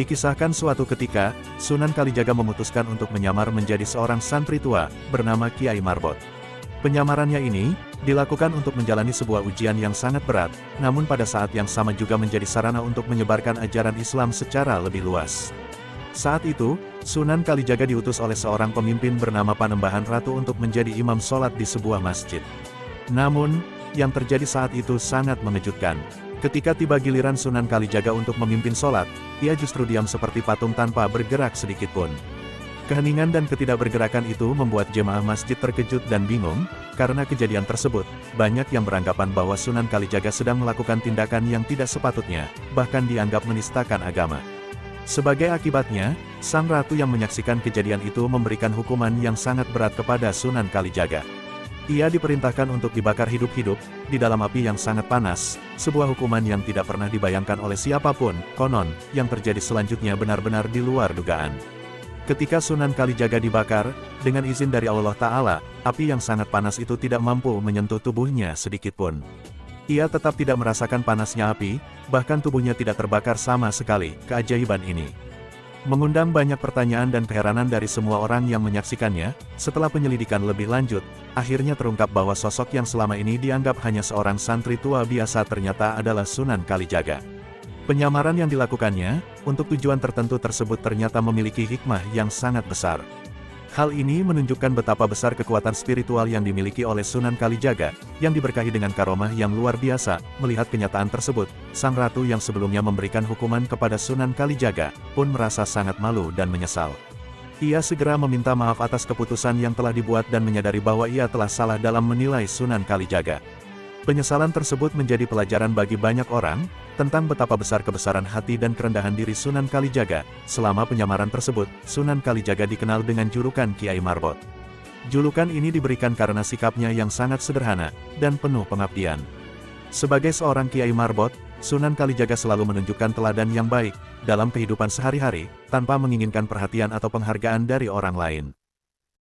Dikisahkan suatu ketika, Sunan Kalijaga memutuskan untuk menyamar menjadi seorang santri tua, bernama Kiai Marbot. Penyamarannya ini, dilakukan untuk menjalani sebuah ujian yang sangat berat, namun pada saat yang sama juga menjadi sarana untuk menyebarkan ajaran Islam secara lebih luas. Saat itu, Sunan Kalijaga diutus oleh seorang pemimpin bernama Panembahan Ratu untuk menjadi imam sholat di sebuah masjid. Namun, yang terjadi saat itu sangat mengejutkan. Ketika tiba giliran Sunan Kalijaga untuk memimpin sholat, ia justru diam seperti patung tanpa bergerak sedikitpun. Keheningan dan ketidakbergerakan itu membuat jemaah masjid terkejut dan bingung. Karena kejadian tersebut, banyak yang beranggapan bahwa Sunan Kalijaga sedang melakukan tindakan yang tidak sepatutnya, bahkan dianggap menistakan agama. Sebagai akibatnya, sang ratu yang menyaksikan kejadian itu memberikan hukuman yang sangat berat kepada Sunan Kalijaga. Ia diperintahkan untuk dibakar hidup-hidup, di dalam api yang sangat panas, sebuah hukuman yang tidak pernah dibayangkan oleh siapapun. Konon, yang terjadi selanjutnya benar-benar di luar dugaan. Ketika Sunan Kalijaga dibakar, dengan izin dari Allah Ta'ala, api yang sangat panas itu tidak mampu menyentuh tubuhnya sedikitpun. Ia tetap tidak merasakan panasnya api, bahkan tubuhnya tidak terbakar sama sekali. Keajaiban ini mengundang banyak pertanyaan dan keheranan dari semua orang yang menyaksikannya. Setelah penyelidikan lebih lanjut, akhirnya terungkap bahwa sosok yang selama ini dianggap hanya seorang santri tua biasa ternyata adalah Sunan Kalijaga. Penyamaran yang dilakukannya, untuk tujuan tertentu tersebut ternyata memiliki hikmah yang sangat besar. Hal ini menunjukkan betapa besar kekuatan spiritual yang dimiliki oleh Sunan Kalijaga, yang diberkahi dengan karomah yang luar biasa. Melihat kenyataan tersebut, sang ratu yang sebelumnya memberikan hukuman kepada Sunan Kalijaga, pun merasa sangat malu dan menyesal. Ia segera meminta maaf atas keputusan yang telah dibuat dan menyadari bahwa ia telah salah dalam menilai Sunan Kalijaga. Penyesalan tersebut menjadi pelajaran bagi banyak orang, tentang betapa besar kebesaran hati dan kerendahan diri Sunan Kalijaga. Selama penyamaran tersebut, Sunan Kalijaga dikenal dengan julukan Kiai Marbot. Julukan ini diberikan karena sikapnya yang sangat sederhana, dan penuh pengabdian. Sebagai seorang Kiai Marbot, Sunan Kalijaga selalu menunjukkan teladan yang baik, dalam kehidupan sehari-hari, tanpa menginginkan perhatian atau penghargaan dari orang lain.